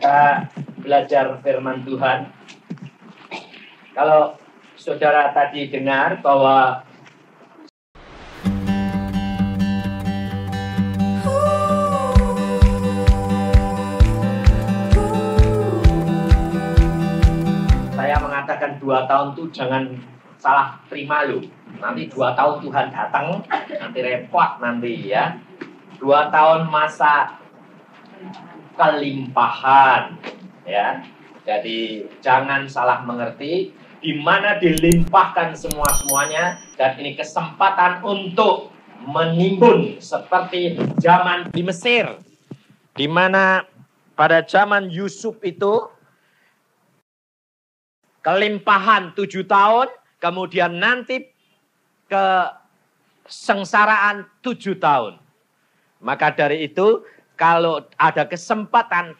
kita belajar firman Tuhan. Kalau saudara tadi dengar bahwa saya mengatakan 2 tahun itu jangan salah terima loh. Nanti 2 tahun Tuhan datang, nanti repot nanti ya. 2 tahun masa kelimpahan ya. Jadi jangan salah mengerti, di mana dilimpahkan semuanya, dan ini kesempatan untuk menimbun seperti zaman di Mesir, di mana pada zaman Yusuf itu kelimpahan 7 tahun, kemudian nanti kesengsaraan 7 tahun. Maka dari itu, kalau ada kesempatan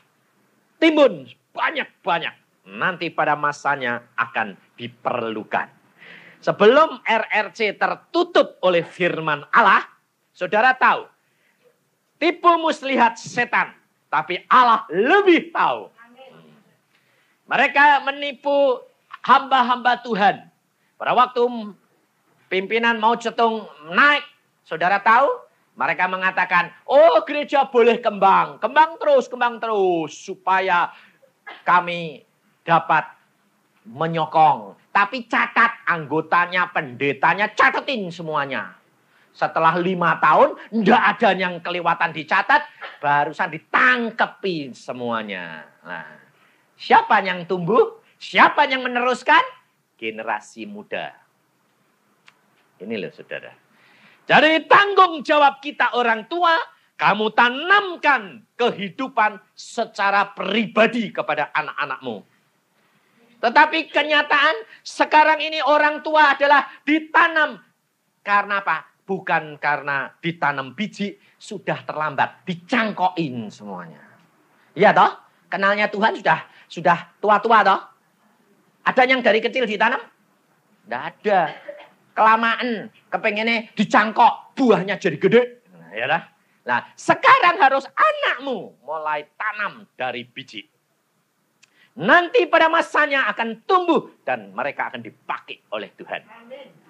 timbun banyak-banyak, nanti pada masanya akan diperlukan. Sebelum RRC tertutup oleh firman Allah, saudara tahu, tipu muslihat setan, tapi Allah lebih tahu. Mereka menipu hamba-hamba Tuhan. Pada waktu pimpinan Mao Zedong naik, saudara tahu, mereka mengatakan, oh gereja boleh kembang terus, supaya kami dapat menyokong. Tapi catat anggotanya, pendetanya, catatin semuanya. Setelah 5 tahun, tidak ada yang kelewatan dicatat, barusan ditangkepin semuanya. Nah, siapa yang tumbuh? Siapa yang meneruskan? Generasi muda. Ini loh saudara. Jadi tanggung jawab kita orang tua, kamu tanamkan kehidupan secara pribadi kepada anak-anakmu. Tetapi kenyataan sekarang ini orang tua adalah ditanam. Karena apa? Bukan karena ditanam biji, sudah terlambat, dicangkokin semuanya. Iya toh? Kenalnya Tuhan sudah tua-tua toh? Ada yang dari kecil ditanam? Tidak ada. Kelamaan, kepengennya dicangkok, buahnya jadi gede. Nah, sekarang harus anakmu mulai tanam dari biji. Nanti pada masanya akan tumbuh dan mereka akan dipakai oleh Tuhan.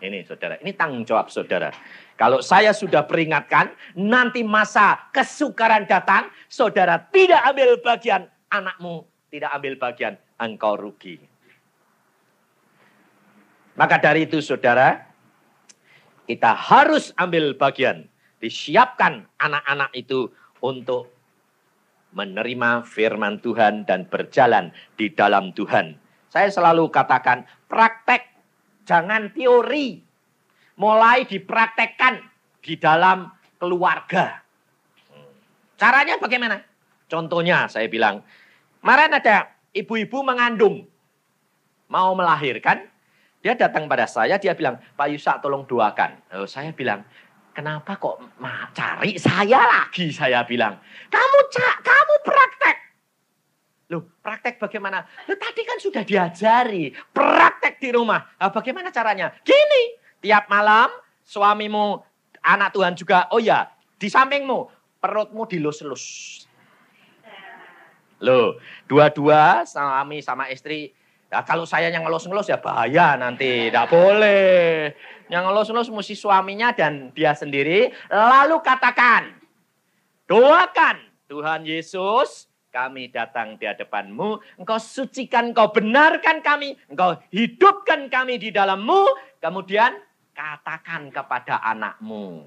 Ini saudara, ini tanggung jawab saudara. Kalau saya sudah peringatkan, nanti masa kesukaran datang, saudara tidak ambil bagian, anakmu tidak ambil bagian, engkau rugi. Maka dari itu saudara, kita harus ambil bagian. Disiapkan anak-anak itu untuk menerima firman Tuhan dan berjalan di dalam Tuhan. Saya selalu katakan, praktek, jangan teori. Mulai dipraktekkan di dalam keluarga. Caranya bagaimana? Contohnya saya bilang, kemarin ada ibu-ibu mengandung, mau melahirkan. Dia datang pada saya, dia bilang, Pak Yusak tolong doakan. Saya bilang, kenapa kok cari saya lagi? Saya bilang, kamu praktek. Loh, praktek bagaimana? Loh, tadi kan sudah diajari, praktek di rumah. Bagaimana caranya? Gini, tiap malam suamimu, anak Tuhan juga, oh ya, di sampingmu, perutmu dilus-lus. Loh, dua-dua, suami sama istri. Nah, kalau saya yang ngelus-ngelus ya bahaya nanti. Tidak boleh. Yang ngelus-ngelus mesti suaminya dan dia sendiri. Lalu katakan, doakan Tuhan Yesus, kami datang di hadapan-Mu. Engkau sucikan, Engkau benarkan kami. Engkau hidupkan kami di dalam-Mu. Kemudian katakan kepada anak-Mu.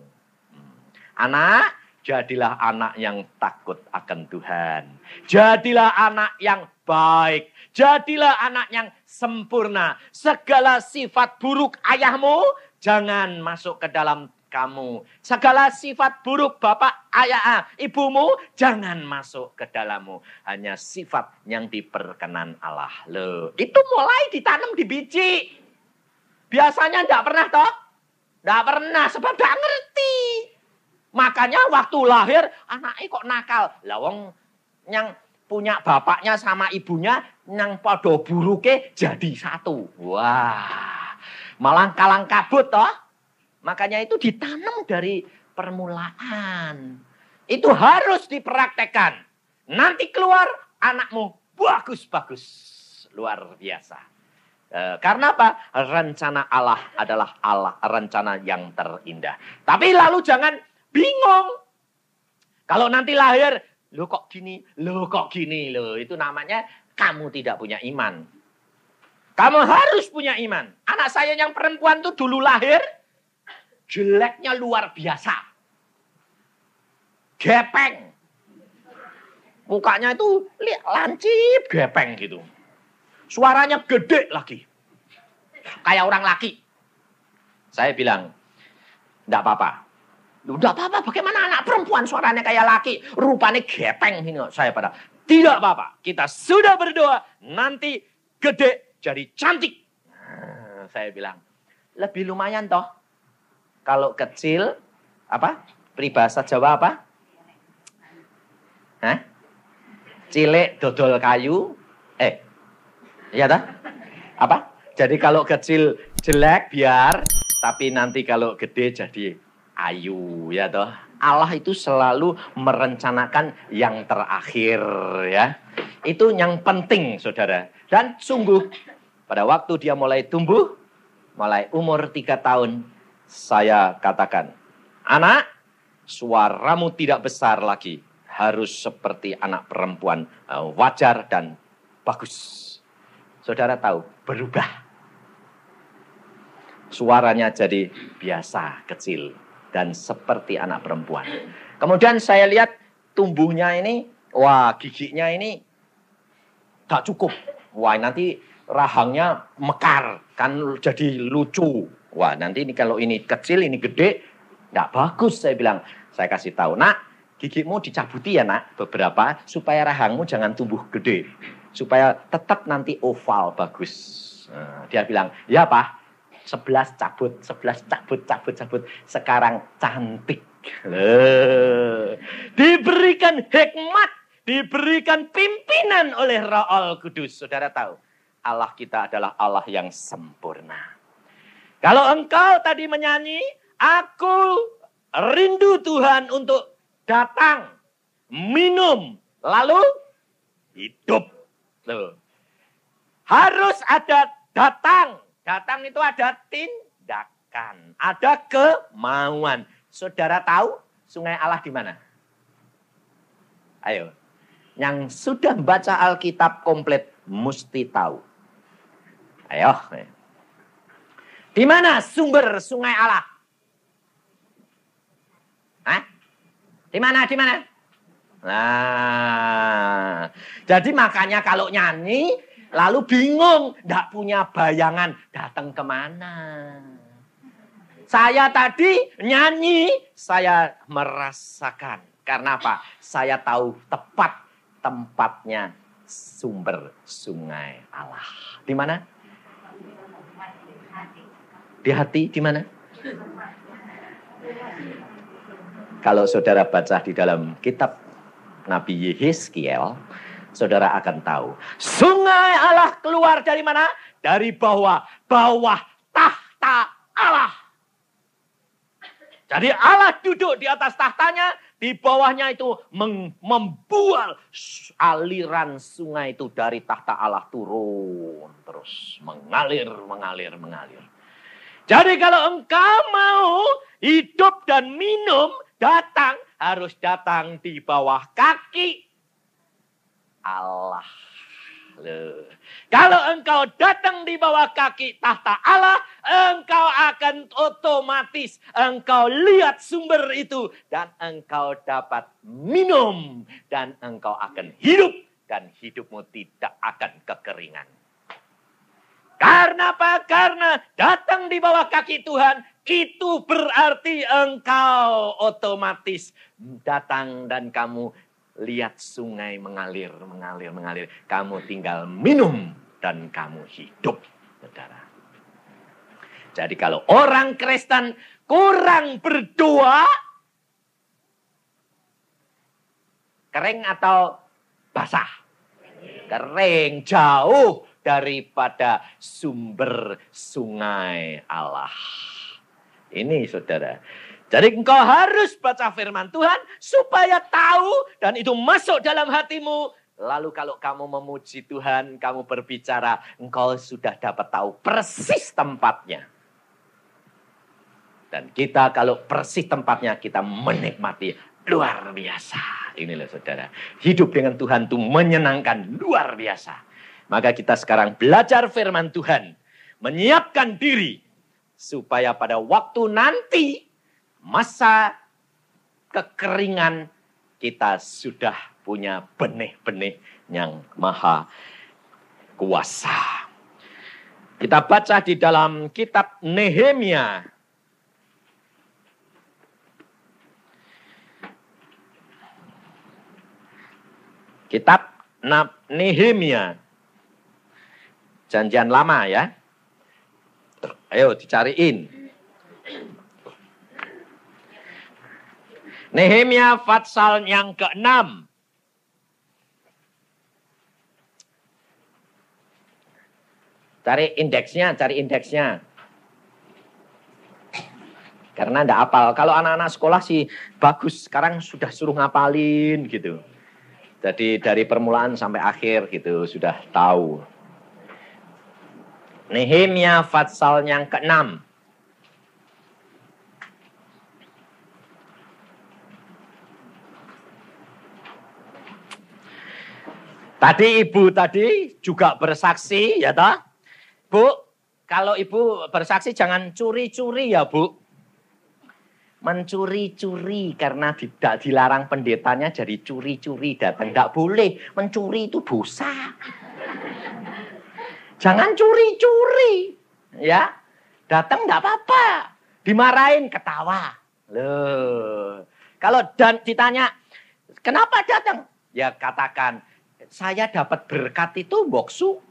Anak, jadilah anak yang takut akan Tuhan. Jadilah anak yang baik. Jadilah anak yang sempurna. Segala sifat buruk ayahmu jangan masuk ke dalam kamu. Segala sifat buruk bapak, ayah, ibumu jangan masuk ke dalammu. Hanya sifat yang diperkenan Allah. Loh, itu mulai ditanam di biji. Biasanya enggak pernah toh? Enggak pernah sebab enggak ngerti. Makanya waktu lahir anaknya kok nakal. Lah wong yang punya bapaknya sama ibunya yang podo buruke jadi satu. Wah, malah kalang kabut toh. Makanya itu ditanam dari permulaan. Itu harus dipraktekkan. Nanti keluar anakmu bagus-bagus. Luar biasa. Karena apa? Rencana Allah adalah rencana yang terindah. Tapi lalu jangan bingung. Kalau nanti lahir, lo kok gini, lo. Itu namanya kamu tidak punya iman. Kamu harus punya iman. Anak saya yang perempuan tuh dulu lahir, jeleknya luar biasa. Gepeng. Mukanya itu lancip, gepeng gitu. Suaranya gede lagi. Kayak orang laki. Saya bilang, enggak apa-apa. Enggak apa-apa, bagaimana anak perempuan suaranya kayak laki, rupanya gepeng. Saya pada, tidak apa-apa. Kita sudah berdoa, nanti gede jadi cantik. Saya bilang, lebih lumayan toh. Kalau kecil, apa? Peribahasa Jawa apa? Hah? Cilik dodol kayu. Iya dah? Apa? Jadi kalau kecil jelek biar, tapi nanti kalau gede jadi ayu, ya toh. Allah itu selalu merencanakan yang terakhir, ya. Itu yang penting, saudara. Dan sungguh, pada waktu dia mulai tumbuh, mulai umur 3 tahun, saya katakan, anak, suaramu tidak besar lagi. Harus seperti anak perempuan, wajar dan bagus. Saudara tahu, berubah. Suaranya jadi biasa, kecil. Dan seperti anak perempuan. Kemudian saya lihat tumbuhnya ini, wah giginya ini gak cukup. Wah nanti rahangnya mekar, kan jadi lucu. Wah nanti ini kalau ini kecil, ini gede, gak bagus saya bilang. Saya kasih tahu, nak gigimu dicabuti ya nak, beberapa, supaya rahangmu jangan tumbuh gede. Supaya tetap nanti oval bagus. Nah, dia bilang, ya Pak, 11 cabut. Sekarang cantik. Diberikan hikmat, diberikan pimpinan oleh Roh Kudus. Saudara tahu, Allah kita adalah Allah yang sempurna. Kalau engkau tadi menyanyi, aku rindu Tuhan untuk datang, minum, lalu hidup. Loh. Harus ada datang. Datang itu ada tindakan. Ada kemauan. Saudara tahu sungai Allah di mana? Ayo. Yang sudah baca Alkitab komplit mesti tahu. Ayo. Di mana sumber sungai Allah? Hah? Di mana? Nah, jadi makanya kalau nyanyi, lalu bingung, tidak punya bayangan, datang kemana. Saya tadi nyanyi, saya merasakan. Karena apa? Saya tahu tepat tempatnya sumber sungai Allah. Di mana? Di hati, di mana? Kalau saudara baca di dalam kitab Nabi Yehezkiel, saudara akan tahu. Sungai Allah keluar dari mana? Dari bawah tahta Allah. Jadi Allah duduk di atas tahtanya, di bawahnya itu membual aliran sungai itu dari tahta Allah turun. Terus mengalir. Jadi kalau engkau mau hidup dan minum, harus datang di bawah kaki Allah. Loh. Kalau engkau datang di bawah kaki tahta Allah, engkau akan otomatis engkau lihat sumber itu dan engkau dapat minum dan engkau akan hidup dan hidupmu tidak akan kekeringan. Karena apa? Karena datang di bawah kaki Tuhan, itu berarti engkau otomatis datang dan kamu lihat sungai mengalir. Kamu tinggal minum dan kamu hidup, saudara. Jadi kalau orang Kristen kurang berdoa, kering atau basah? Kering, jauh daripada sumber sungai Allah. Ini saudara. Jadi engkau harus baca firman Tuhan supaya tahu dan itu masuk dalam hatimu. Lalu kalau kamu memuji Tuhan, kamu berbicara, engkau sudah dapat tahu persis tempatnya. Dan kita kalau persis tempatnya, kita menikmati luar biasa. Ini loh saudara, hidup dengan Tuhan itu menyenangkan, luar biasa. Maka kita sekarang belajar firman Tuhan, menyiapkan diri, supaya pada waktu nanti, masa kekeringan, kita sudah punya benih-benih yang maha kuasa. Kita baca di dalam kitab Nehemia. Kitab Nehemia. Janjian lama ya. Ayo dicariin. Nehemia pasal yang ke-6. Cari indeksnya. Karena enggak hafal. Kalau anak-anak sekolah sih bagus. Sekarang sudah suruh ngapalin gitu. Jadi dari permulaan sampai akhir gitu sudah tahu. Nehemia pasal yang ke-6. Tadi ibu juga bersaksi ya toh? Bu, kalau ibu bersaksi jangan curi-curi ya bu. Mencuri-curi karena tidak dilarang pendetanya jadi curi-curi datang. Tidak boleh, mencuri itu dosa. Jangan curi-curi. Ya, datang tidak apa-apa. Dimarahin ketawa. Loh. Kalau ditanya, kenapa datang? Ya katakan, saya dapat berkat itu boksu.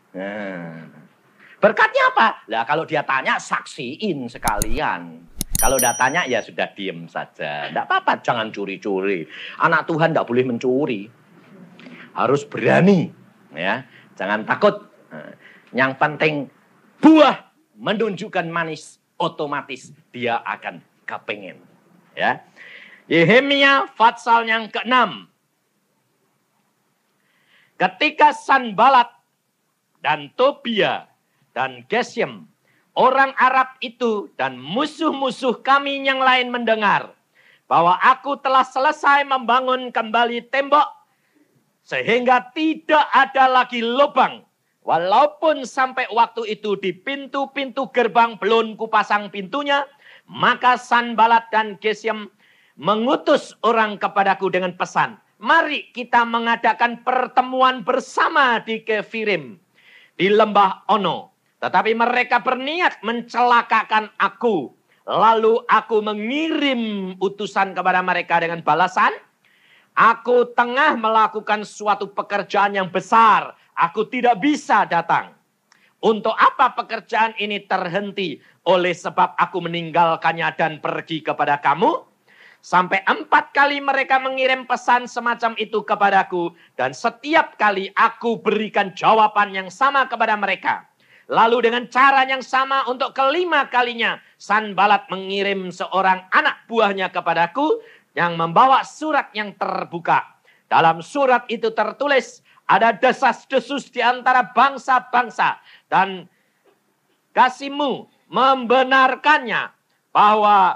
Berkatnya apa? Lah kalau dia tanya saksiin sekalian. Kalau udah tanya ya sudah diem saja. Tidak apa-apa, jangan curi-curi. Anak Tuhan tidak boleh mencuri. Harus berani. Ya, jangan takut. Yang penting buah menunjukkan manis, otomatis dia akan kepengen. Ya. Nehemia pasal yang ke-6. Ketika Sanbalat dan Tobia dan Gesem, orang Arab itu dan musuh-musuh kami yang lain mendengar bahwa aku telah selesai membangun kembali tembok sehingga tidak ada lagi lubang. Walaupun sampai waktu itu di pintu-pintu gerbang belum kupasang pintunya, maka Sanbalat dan Gesem mengutus orang kepadaku dengan pesan, mari kita mengadakan pertemuan bersama di Kefirim, di lembah Ono. Tetapi mereka berniat mencelakakan aku. Lalu aku mengirim utusan kepada mereka dengan balasan, aku tengah melakukan suatu pekerjaan yang besar. Aku tidak bisa datang. Untuk apa pekerjaan ini terhenti? Oleh sebab aku meninggalkannya dan pergi kepada kamu. Sampai 4 kali mereka mengirim pesan semacam itu kepadaku. Dan setiap kali aku berikan jawaban yang sama kepada mereka. Lalu dengan cara yang sama untuk kelima kalinya. Sanbalat mengirim seorang anak buahnya kepadaku. Yang membawa surat yang terbuka. Dalam surat itu tertulis. Ada desas-desus di antara bangsa-bangsa. Dan kasihmu membenarkannya. Bahwa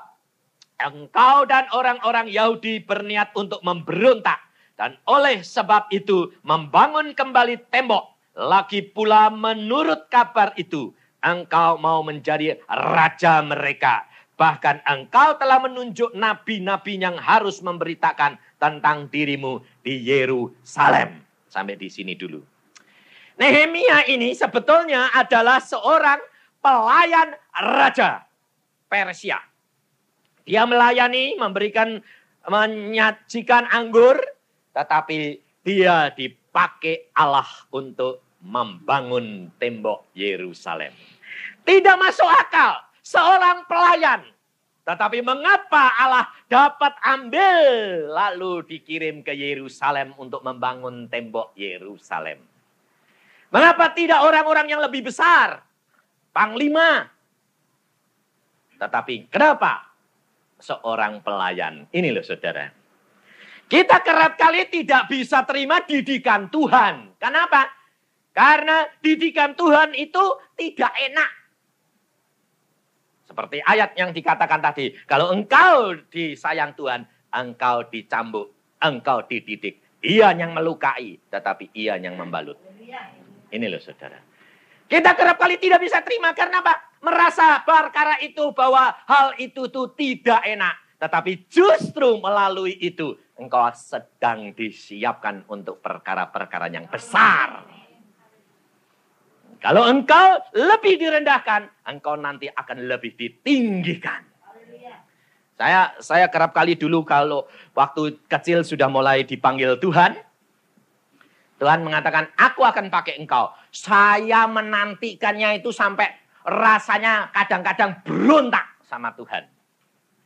engkau dan orang-orang Yahudi berniat untuk memberontak. Dan oleh sebab itu membangun kembali tembok. Lagi pula menurut kabar itu, engkau mau menjadi raja mereka. Bahkan engkau telah menunjuk nabi-nabi yang harus memberitakan tentang dirimu di Yerusalem. Sampai di sini dulu. Nehemia ini sebetulnya adalah seorang pelayan raja Persia. Dia melayani, menyajikan anggur, tetapi dia dipakai Allah untuk membangun tembok Yerusalem. Tidak masuk akal seorang pelayan. Tetapi mengapa Allah dapat ambil lalu dikirim ke Yerusalem untuk membangun tembok Yerusalem? Mengapa tidak orang-orang yang lebih besar? Panglima. Tetapi kenapa? Seorang pelayan. Ini loh saudara. Kita kerap kali tidak bisa terima didikan Tuhan. Kenapa? Karena didikan Tuhan itu tidak enak. Seperti ayat yang dikatakan tadi. Kalau engkau disayang Tuhan, engkau dicambuk, engkau dididik. Ia yang melukai, tetapi ia yang membalut. Ini loh saudara. Kita kerap kali tidak bisa terima. Karena apa? Merasa perkara itu bahwa hal itu tuh tidak enak. Tetapi justru melalui itu, engkau sedang disiapkan untuk perkara-perkara yang besar. Kalau engkau lebih direndahkan, engkau nanti akan lebih ditinggikan. Saya kerap kali dulu kalau waktu kecil sudah mulai dipanggil Tuhan. Tuhan mengatakan, aku akan pakai engkau. Saya menantikannya itu sampai rasanya kadang-kadang berontak sama Tuhan.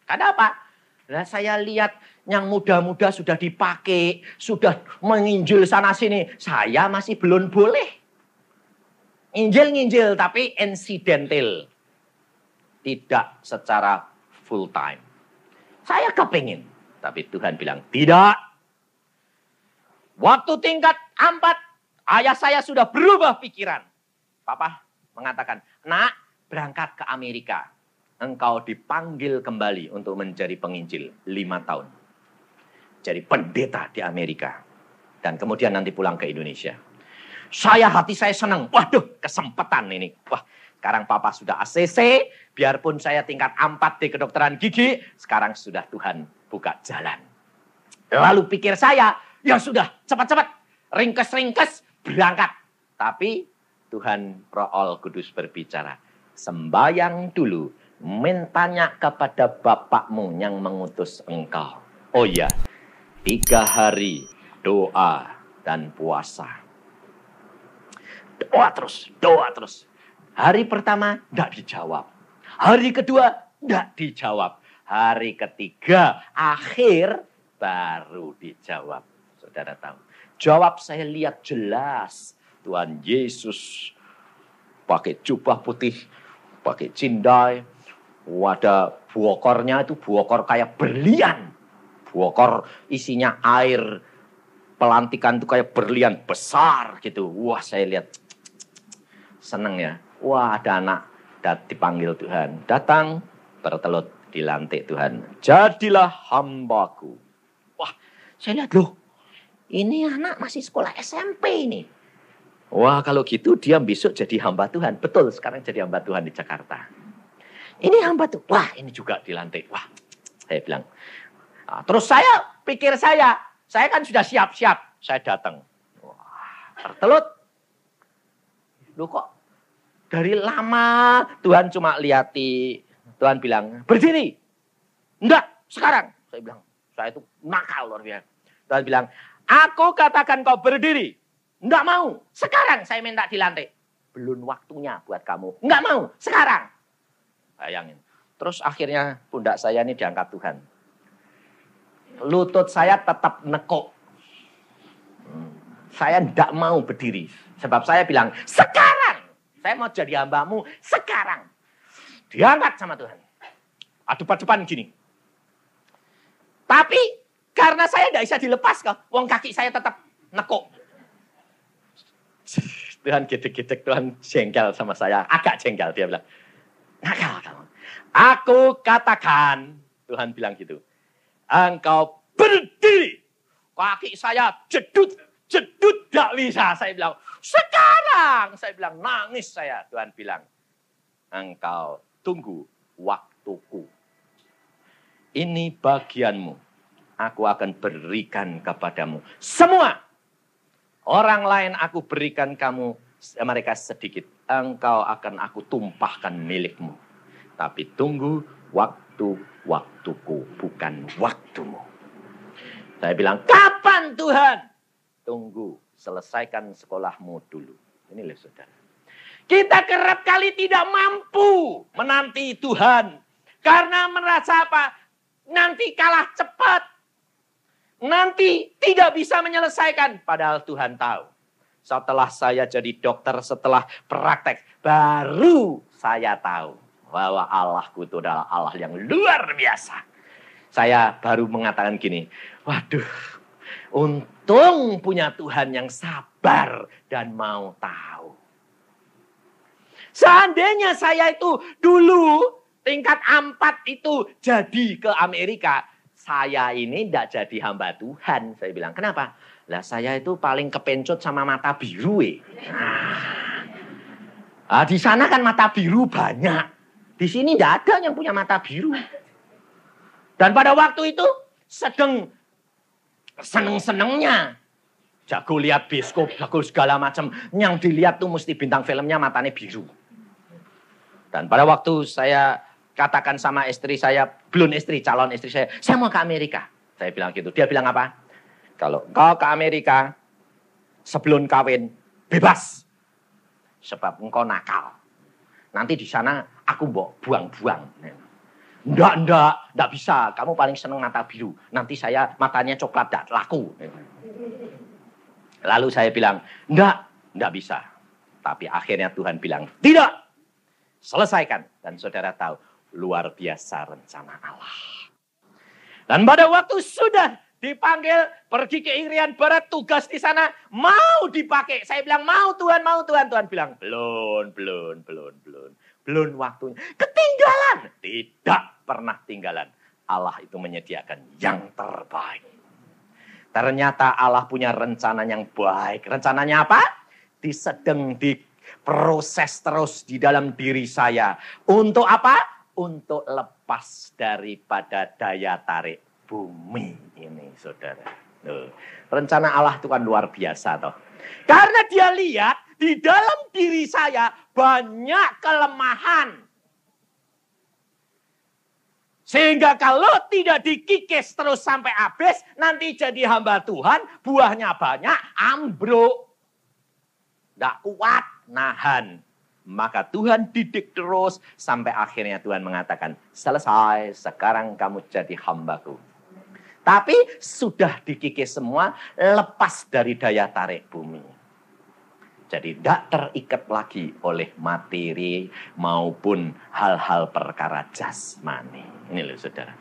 Kenapa? Nah, saya lihat yang muda-muda sudah dipakai, sudah menginjil sana-sini. Saya masih belum boleh. Injil-injil tapi insidental. Tidak secara full time. Saya kepingin. Tapi Tuhan bilang, tidak. Waktu tingkat 4, ayah saya sudah berubah pikiran. Papa mengatakan, nak, berangkat ke Amerika. Engkau dipanggil kembali untuk menjadi penginjil 5 tahun. Jadi pendeta di Amerika. Dan kemudian nanti pulang ke Indonesia. Hati saya senang. Waduh, kesempatan ini. Wah, sekarang papa sudah ACC. Biarpun saya tingkat 4 di kedokteran gigi. Sekarang sudah Tuhan buka jalan. Lalu pikir saya, ya sudah, cepat-cepat. Ringkes-ringkes, berangkat. Tapi Tuhan Roh Kudus berbicara. Sembayang dulu. Mintanya kepada Bapakmu yang mengutus engkau. Oh iya, 3 hari doa dan puasa. Doa terus. Hari pertama tidak dijawab. Hari kedua tidak dijawab. Hari ketiga akhir baru dijawab. Saudara tahu. Jawab saya lihat jelas. Tuhan Yesus pakai jubah putih, pakai cindai. Ada buokornya itu buokor kayak berlian. Buokor isinya air. Pelantikan itu kayak berlian besar gitu. Wah, saya lihat seneng ya. Wah, ada anak dipanggil Tuhan. Datang, bertelut dilantik Tuhan. Jadilah hambaku. Wah, saya lihat loh. Ini anak masih sekolah SMP ini. Wah, kalau gitu dia besok jadi hamba Tuhan. Betul, sekarang jadi hamba Tuhan di Jakarta. Ini hamba Tuhan. Wah, ini juga dilantik. Wah, saya bilang. Nah, terus saya kan sudah siap-siap. Saya datang. Wah, bertelut. Loh kok dari lama Tuhan cuma lihati. Tuhan bilang, berdiri. Enggak, sekarang. Saya bilang, saya itu nakal luar biasa. Tuhan bilang, aku katakan kau berdiri. Enggak mau, sekarang saya minta dilantik. Belum waktunya buat kamu. Enggak mau, sekarang. Bayangin. Terus akhirnya pundak saya ini diangkat Tuhan. Lutut saya tetap nekuk. Saya tidak mau berdiri. Sebab saya bilang, sekarang. Saya mau jadi hambamu, sekarang. Diangkat sama Tuhan. Adu-adupan gini. Tapi, karena saya tidak bisa dilepas kok. Wong kaki saya tetap nekuk. Tuhan gedek-gedek, Tuhan jengkel sama saya. Agak jengkel, dia bilang. Nakal kamu. Aku katakan, Tuhan bilang gitu. Engkau berdiri. Kaki saya jedut tidak bisa. Saya bilang, sekarang. Saya bilang, nangis saya. Tuhan bilang, engkau tunggu waktuku. Ini bagianmu. Aku akan berikan kepadamu. Semua. Orang lain aku berikan kamu, mereka sedikit. Engkau akan aku tumpahkan milikmu. Tapi tunggu waktuku, bukan waktumu. Saya bilang, kapan Tuhan? Tunggu, selesaikan sekolahmu dulu. Ini loh saudara. Kita kerap kali tidak mampu menanti Tuhan. Karena merasa apa? Nanti kalah cepat. Nanti tidak bisa menyelesaikan. Padahal Tuhan tahu. Setelah saya jadi dokter, setelah praktek, baru saya tahu bahwa Allahku itu adalah Allah yang luar biasa. saya baru mengatakan gini, waduh, untung punya Tuhan yang sabar dan mau tahu. Seandainya saya itu dulu tingkat 4 itu jadi ke Amerika, saya ini tidak jadi hamba Tuhan. Saya bilang, kenapa? Lah saya itu paling kepencut sama mata biru. Nah, di sana kan mata biru banyak. Di sini tidak ada yang punya mata biru. Dan pada waktu itu sedang seneng-senengnya. Jago lihat bioskop, jago segala macam. Yang dilihat tuh mesti bintang filmnya matanya biru. Dan pada waktu saya katakan sama istri saya, belum istri, calon istri saya mau ke Amerika. Saya bilang gitu. Dia bilang apa? Kalau kau ke Amerika, sebelum kawin, bebas. Sebab engkau nakal. Nanti di sana aku buang-buang. Enggak bisa. Kamu paling seneng mata biru. Nanti saya matanya coklat, enggak laku. Lalu saya bilang, enggak bisa. Tapi akhirnya Tuhan bilang, tidak. Selesaikan. Dan saudara tahu, luar biasa rencana Allah. Dan pada waktu sudah dipanggil pergi ke Irian Barat, tugas di sana mau dipakai. Saya bilang mau Tuhan. Tuhan bilang belum waktunya. Ketinggalan. Tidak pernah tinggalan. Allah itu menyediakan yang terbaik. Ternyata Allah punya rencana yang baik. Rencananya apa? Sedang diproses terus di dalam diri saya. Untuk apa? Untuk lepas daripada daya tarik bumi ini, saudara. Rencana Allah itu kan luar biasa, toh. Karena dia lihat di dalam diri saya banyak kelemahan. Sehingga kalau tidak dikikis terus sampai habis, nanti jadi hamba Tuhan, buahnya banyak, ambruk. Tidak kuat, nahan. Maka Tuhan didik terus sampai akhirnya Tuhan mengatakan, selesai, sekarang kamu jadi hambaku. Tapi sudah dikikis semua, lepas dari daya tarik bumi. Jadi tidak terikat lagi oleh materi maupun hal-hal perkara jasmani. Ini loh saudara.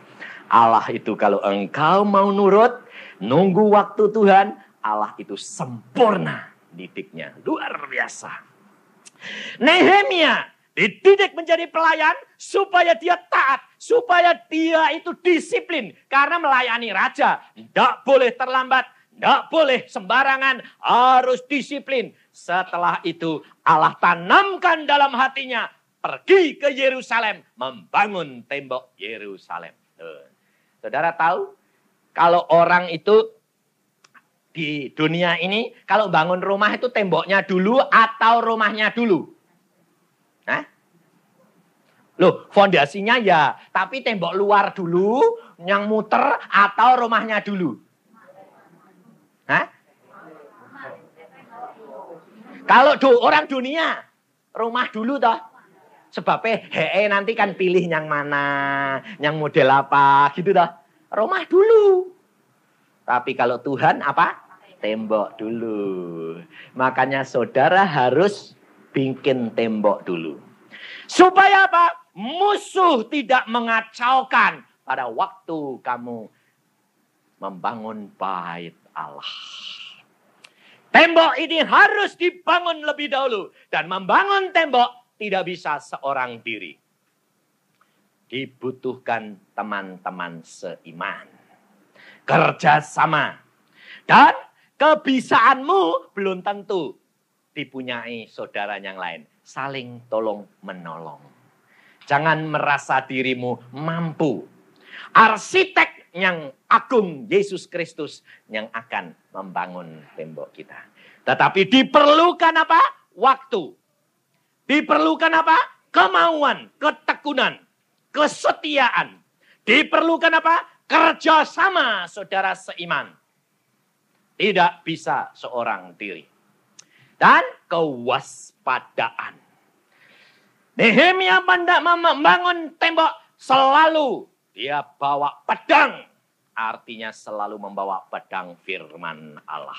Allah itu kalau engkau mau nurut, nunggu waktu Tuhan, Allah itu sempurna didiknya. Luar biasa. Nehemia dididik menjadi pelayan supaya dia taat, supaya dia itu disiplin. Karena melayani raja, tidak boleh terlambat, tidak boleh sembarangan, harus disiplin. Setelah itu Allah tanamkan dalam hatinya, pergi ke Yerusalem, membangun tembok Yerusalem. Saudara tahu, kalau orang itu di dunia ini, kalau bangun rumah itu temboknya dulu atau rumahnya dulu? Hah? Loh, fondasinya ya, tapi tembok luar dulu, yang muter atau rumahnya dulu? Hah? Kalau orang dunia, rumah dulu toh. Sebabnya nanti kan pilih yang mana, yang model apa gitu toh. Rumah dulu. Tapi kalau Tuhan apa? Tembok dulu. Makanya saudara harus bikin tembok dulu. Supaya apa? Musuh tidak mengacaukan pada waktu kamu membangun bait Allah. Tembok ini harus dibangun lebih dahulu. Dan membangun tembok tidak bisa seorang diri. Dibutuhkan teman-teman seiman. Kerjasama. Dan kebisaanmu belum tentu dipunyai saudara yang lain. Saling tolong menolong. Jangan merasa dirimu mampu. Arsitek yang agung Yesus Kristus yang akan membangun tembok kita. Tetapi diperlukan apa? Waktu. Diperlukan apa? Kemauan, ketekunan, kesetiaan. Diperlukan apa? Kerjasama saudara seiman. Tidak bisa seorang diri. Dan kewaspadaan. Nehemia membangun tembok selalu dia bawa pedang. Artinya selalu membawa pedang firman Allah.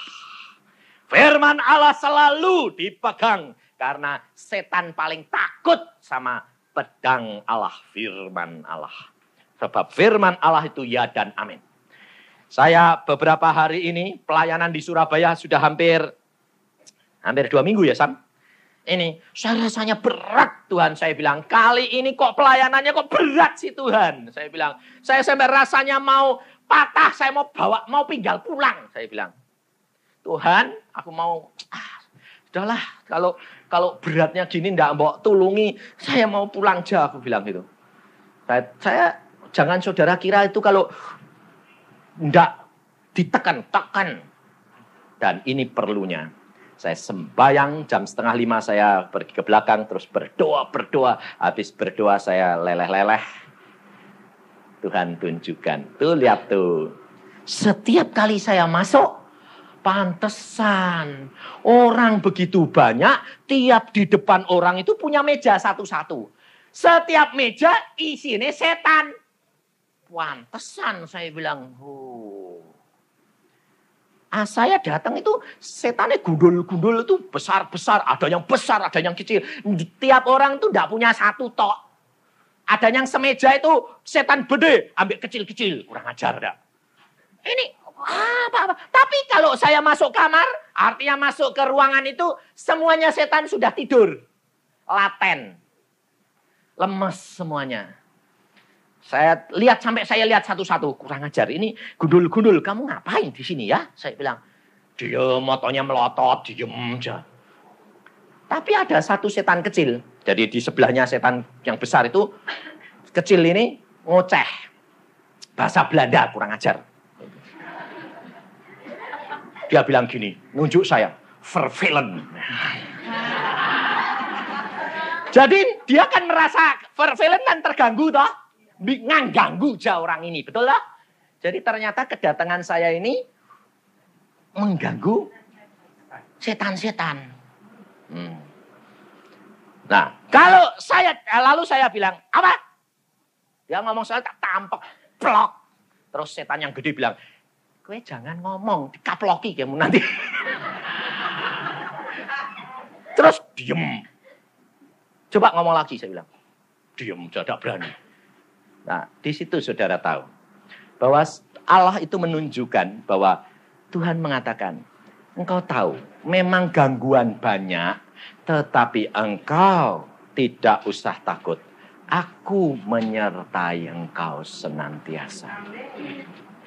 Firman Allah selalu dipegang. Karena setan paling takut sama pedang Allah, firman Allah. Sebab firman Allah itu ya dan amin. Saya beberapa hari ini pelayanan di Surabaya sudah hampir 2 minggu ya Sam. Ini saya rasanya berat Tuhan. Saya bilang kali ini kok pelayanannya kok berat sih Tuhan. Saya bilang saya sampai rasanya mau patah. Saya mau tinggal pulang. Saya bilang Tuhan aku mau sudahlah kalau beratnya gini ndak mbok tulungi. Saya mau pulang aja aku bilang gitu. Saya jangan saudara kira itu kalau ndak ditekan. Dan ini perlunya. Saya sembayang jam 4:30 saya pergi ke belakang terus berdoa. Habis berdoa saya leleh-leleh. Tuhan tunjukkan. Tuh lihat tuh. Setiap kali saya masuk, pantesan. Orang begitu banyak, tiap di depan orang itu punya meja satu-satu. Setiap meja isinya setan. Pantesan saya bilang. Saya datang itu setannya gundul-gundul itu besar-besar. Ada yang besar, ada yang kecil. Tiap orang itu tidak punya satu tok. Ada yang semeja itu setan gede, ambil kecil-kecil. Kurang ajar dah. Ini apa. Tapi kalau saya masuk kamar, artinya masuk ke ruangan itu, semuanya setan sudah tidur. Laten. Lemes semuanya. Saya lihat satu-satu, kurang ajar. Ini gundul-gundul, kamu ngapain di sini ya? Saya bilang, dia motonya melotot, diem aja. Tapi ada satu setan kecil. Jadi di sebelahnya setan yang besar itu, kecil ini ngoceh. Bahasa Belanda, kurang ajar. Dia bilang gini, nunjuk saya, vervelend. Jadi dia kan merasa vervelend dan terganggu toh. Nganggu aja orang ini, betul lah? Jadi ternyata kedatangan saya ini mengganggu setan-setan. Nah, lalu saya bilang, apa? Dia ngomong soal tak tampok, plok. Terus setan yang gede bilang, kowe jangan ngomong, dikaploki kamu nanti. Terus diem. Coba ngomong lagi, saya bilang. Diem, tidak berani. Nah, di situ saudara tahu bahwa Allah itu menunjukkan bahwa Tuhan mengatakan, engkau tahu memang gangguan banyak, tetapi engkau tidak usah takut. Aku menyertai engkau senantiasa.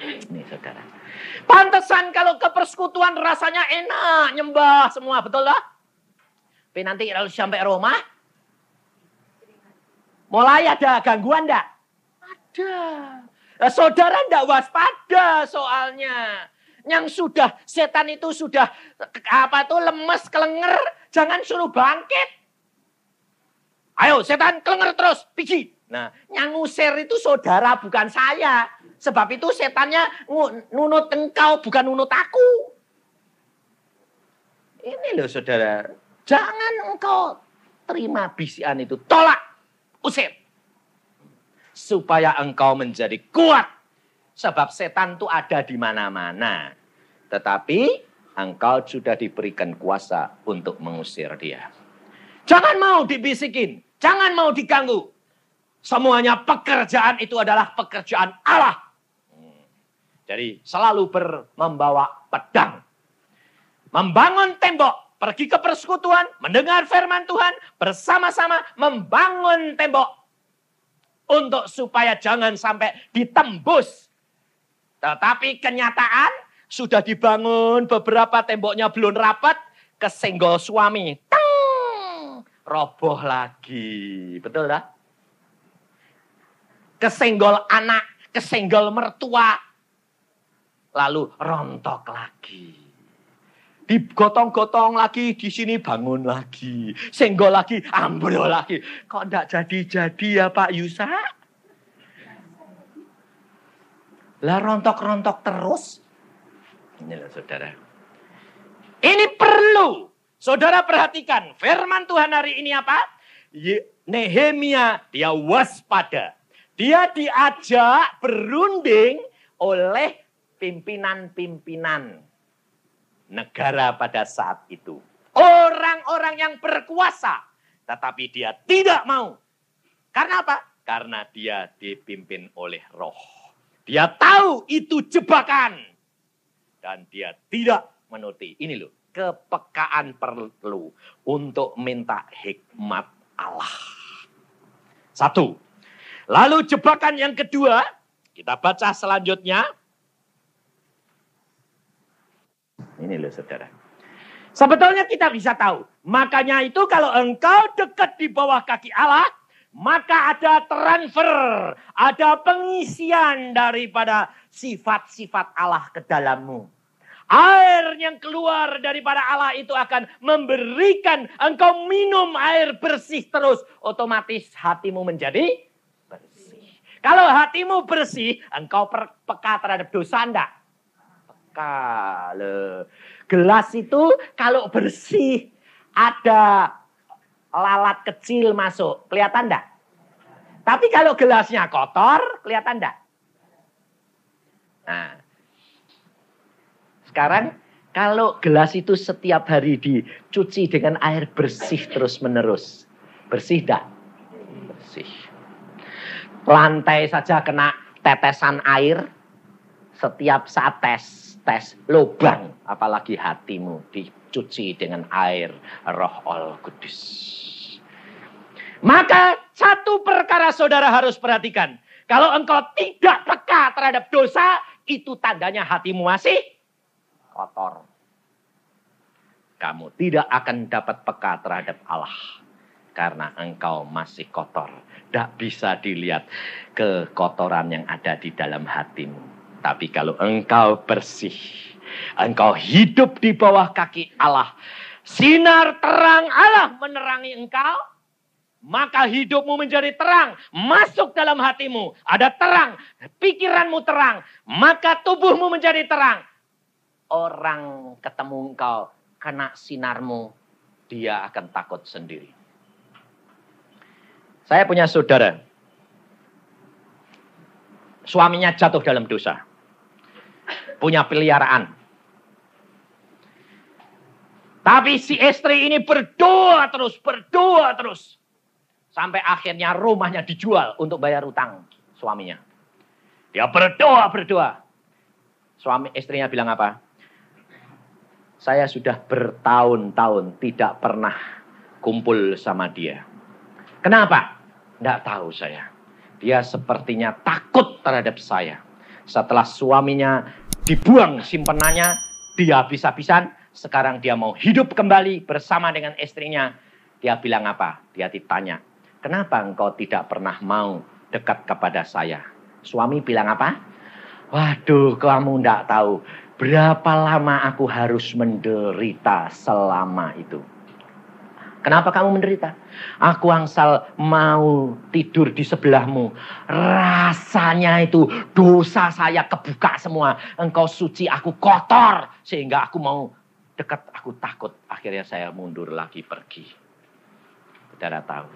Ini saudara. Pantesan kalau ke persekutuan rasanya enak, nyembah semua, betul lah? Tapi nanti kalau sampai rumah, mulai ada gangguan enggak? Nah, saudara tidak waspada soalnya. Yang sudah setan itu sudah lemes, kelenger, jangan suruh bangkit. Ayo setan kelenger terus, pergi. Nah, yang ngusir itu saudara bukan saya. Sebab itu setannya nunut engkau bukan nunut aku. Ini loh saudara, jangan engkau terima bisikan itu, tolak, usir. Supaya engkau menjadi kuat. Sebab setan itu ada di mana-mana. Tetapi engkau sudah diberikan kuasa untuk mengusir dia. Jangan mau dibisikin. Jangan mau diganggu. Semuanya pekerjaan itu adalah pekerjaan Allah. Jadi selalu membawa pedang. Membangun tembok. Pergi ke persekutuan. Mendengar firman Tuhan. Bersama-sama membangun tembok. Untuk supaya jangan sampai ditembus. Tetapi kenyataan sudah dibangun beberapa temboknya belum rapat. Kesenggol suami. Teng! Roboh lagi. Betul tak? Kesenggol anak. Kesenggol mertua. Lalu rontok lagi. Digotong-gotong lagi, di sini bangun lagi. Senggol lagi, ambrol lagi. Kok enggak jadi-jadi ya Pak Yusa? Lah rontok-rontok terus. Inilah saudara. Ini perlu. Saudara perhatikan, firman Tuhan hari ini apa? Nehemia, dia waspada. Dia diajak berunding oleh pimpinan-pimpinan negara pada saat itu. Orang-orang yang berkuasa. Tetapi dia tidak mau. Karena apa? Karena dia dipimpin oleh roh. Dia tahu itu jebakan. Dan dia tidak menuruti. Ini loh, kepekaan perlu untuk minta hikmat Allah. Satu. Lalu jebakan yang kedua, kita baca selanjutnya. Ini loh saudara. Sebetulnya kita bisa tahu. Makanya itu kalau engkau dekat di bawah kaki Allah, maka ada transfer, ada pengisian daripada sifat-sifat Allah ke dalammu. Air yang keluar daripada Allah itu akan memberikan engkau minum air bersih terus. Otomatis hatimu menjadi bersih. Kalau hatimu bersih, engkau peka terhadap dosa enggak? Kalau gelas itu kalau bersih ada lalat kecil masuk, kelihatan enggak? Tapi kalau gelasnya kotor, kelihatan enggak? Nah, sekarang kalau gelas itu setiap hari dicuci dengan air bersih terus menerus, bersih enggak? Bersih. Lantai saja kena tetesan air, setiap saat tes lubang, apalagi hatimu dicuci dengan air Roh Al-Kudus. Maka satu perkara saudara harus perhatikan. Kalau engkau tidak peka terhadap dosa, itu tandanya hatimu masih kotor. Kamu tidak akan dapat peka terhadap Allah. Karena engkau masih kotor. Tidak bisa dilihat kekotoran yang ada di dalam hatimu. Tapi kalau engkau bersih, engkau hidup di bawah kaki Allah, sinar terang Allah menerangi engkau, maka hidupmu menjadi terang, masuk dalam hatimu, ada terang, pikiranmu terang, maka tubuhmu menjadi terang. Orang ketemu engkau, kena sinarmu, dia akan takut sendiri. Saya punya saudara, suaminya jatuh dalam dosa. Punya peliharaan. Tapi si istri ini berdoa terus. Sampai akhirnya rumahnya dijual untuk bayar utang suaminya. Dia berdoa. Istrinya bilang apa? Saya sudah bertahun-tahun tidak pernah kumpul sama dia. Kenapa? Tidak tahu saya. Dia sepertinya takut terhadap saya. Setelah suaminya dibuang simpenannya, dia habis-habisan. Sekarang dia mau hidup kembali bersama dengan istrinya. Dia bilang apa? Dia ditanya, kenapa engkau tidak pernah mau dekat kepada saya? Suami bilang apa? Waduh, kamu tidak tahu berapa lama aku harus menderita selama itu. Kenapa kamu menderita? Aku angsal mau tidur di sebelahmu. Rasanya itu dosa saya kebuka semua. Engkau suci, aku kotor. Sehingga aku mau dekat, aku takut. Akhirnya saya mundur lagi pergi. Saudara tahu.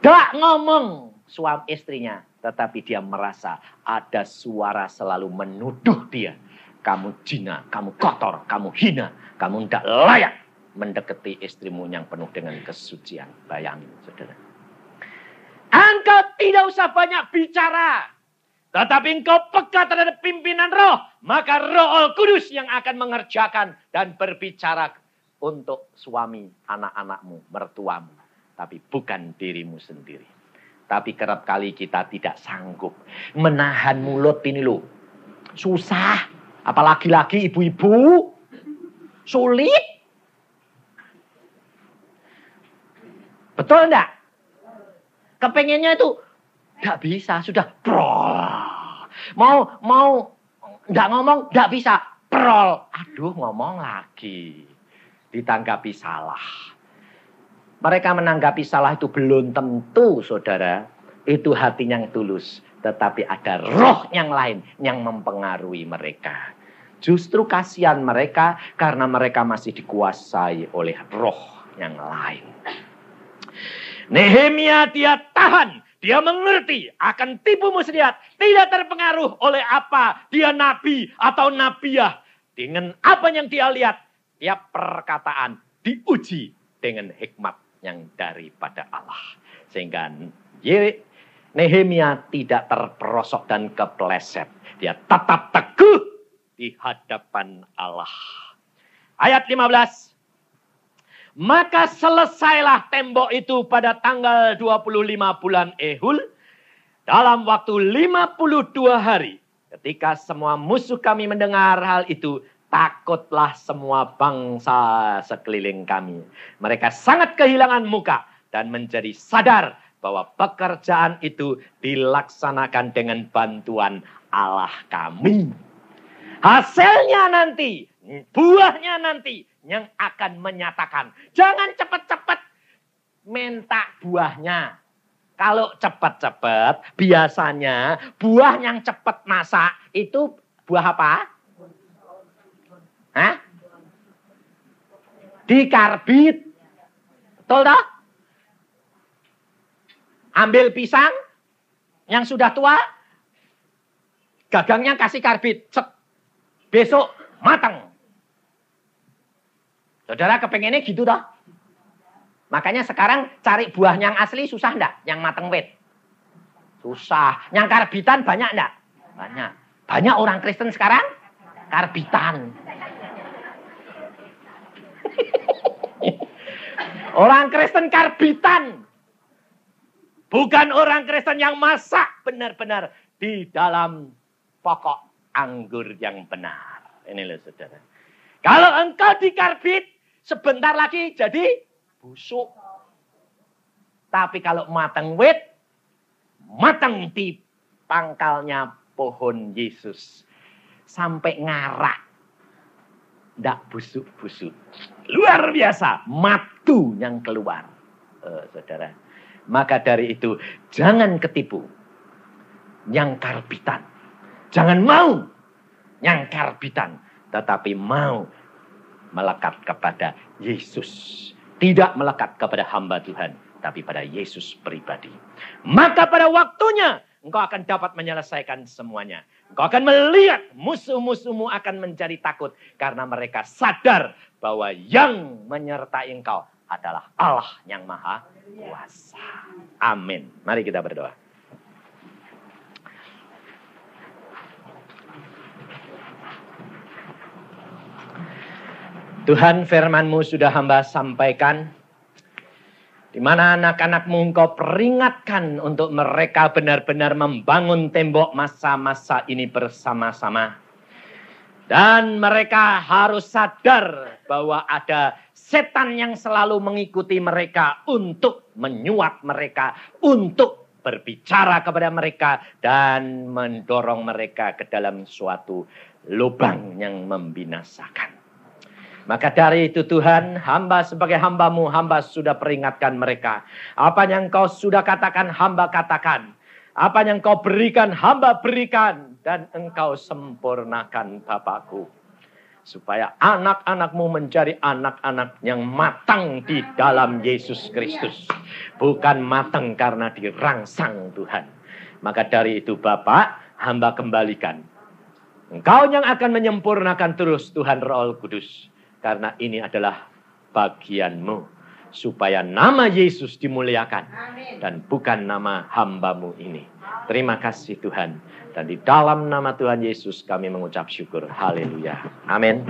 Gak ngomong suami istrinya. Tetapi dia merasa ada suara selalu menuduh dia. Kamu jina, kamu kotor, kamu hina, kamu tidak layak mendekati istrimu yang penuh dengan kesucian. Bayangin, saudara. Engkau tidak usah banyak bicara. Tetapi engkau peka terhadap pimpinan roh. Maka Roh Al-Kudus yang akan mengerjakan dan berbicara untuk suami, anak-anakmu, mertuamu. Tapi bukan dirimu sendiri. Tapi kerap kali kita tidak sanggup menahan mulut ini loh. Susah. Apalagi lagi ibu-ibu. Sulit. Betul enggak? Kepengennya itu enggak bisa, sudah prol. Mau enggak ngomong, enggak bisa, prol. Aduh, ngomong lagi. Ditanggapi salah. Mereka menanggapi salah itu belum tentu, saudara. Itu hatinya yang tulus. Tetapi ada roh yang lain yang mempengaruhi mereka. Justru kasihan mereka karena mereka masih dikuasai oleh roh yang lain. Nehemia dia tahan, dia mengerti akan tipu muslihat, tidak terpengaruh oleh apa dia nabi atau nabiah. Dengan apa yang dia lihat, tiap perkataan diuji dengan hikmat yang daripada Allah. Sehingga Nehemia tidak terperosok dan kepleset. Dia tetap teguh di hadapan Allah. Ayat 15. Maka selesailah tembok itu pada tanggal 25 bulan Ehul. Dalam waktu 52 hari. Ketika semua musuh kami mendengar hal itu, takutlah semua bangsa sekeliling kami. Mereka sangat kehilangan muka dan menjadi sadar bahwa pekerjaan itu dilaksanakan dengan bantuan Allah kami. Hasilnya nanti, buahnya nanti yang akan menyatakan. Jangan cepat-cepat minta buahnya. Kalau cepat-cepat, biasanya buah yang cepat masak itu buah apa? Hah? Dikarbit. Betul toh? Ambil pisang yang sudah tua, gagangnya kasih karbit. Besok matang. Saudara kepengennya gitu toh? Makanya sekarang cari buah yang asli susah enggak? Yang mateng wet. Susah. Yang karbitan banyak enggak? Banyak. Banyak orang Kristen sekarang karbitan. Orang Kristen karbitan. Bukan orang Kristen yang masak benar-benar di dalam pokok anggur yang benar. Ini loh saudara. Kalau engkau dikarbit, sebentar lagi jadi busuk. Tapi kalau matang wet, matang di pangkalnya pohon Yesus. Sampai ngarak. Nggak busuk-busuk. Luar biasa. Madu yang keluar. Saudara. Maka dari itu, jangan ketipu yang karbitan. Jangan mau yang karbitan. Tetapi mau melekat kepada Yesus. Tidak melekat kepada hamba Tuhan. Tapi pada Yesus pribadi. Maka pada waktunya, engkau akan dapat menyelesaikan semuanya. Engkau akan melihat musuh-musuhmu akan menjadi takut. Karena mereka sadar bahwa yang menyertai engkau adalah Allah yang maha kuasa. Amin. Mari kita berdoa. Tuhan, firman-Mu sudah hamba sampaikan. Di mana anak-anak-Mu engkau peringatkan untuk mereka benar-benar membangun tembok masa-masa ini bersama-sama. Dan mereka harus sadar bahwa ada setan yang selalu mengikuti mereka untuk menyuap mereka, untuk berbicara kepada mereka dan mendorong mereka ke dalam suatu lubang yang membinasakan. Maka dari itu Tuhan, hamba sebagai hamba-Mu, hamba sudah peringatkan mereka. Apa yang Kau sudah katakan, hamba katakan. Apa yang Kau berikan, hamba berikan. Dan Engkau sempurnakan Bapakku. Supaya anak-anak-Mu menjadi anak-anak yang matang di dalam Yesus Kristus. Bukan matang karena dirangsang Tuhan. Maka dari itu Bapak, hamba kembalikan. Engkau yang akan menyempurnakan terus Tuhan Roh Kudus. Karena ini adalah bagian-Mu. Supaya nama Yesus dimuliakan. Amin. Dan bukan nama hamba-Mu ini. Terima kasih Tuhan. Dan di dalam nama Tuhan Yesus kami mengucap syukur. Haleluya. Amin.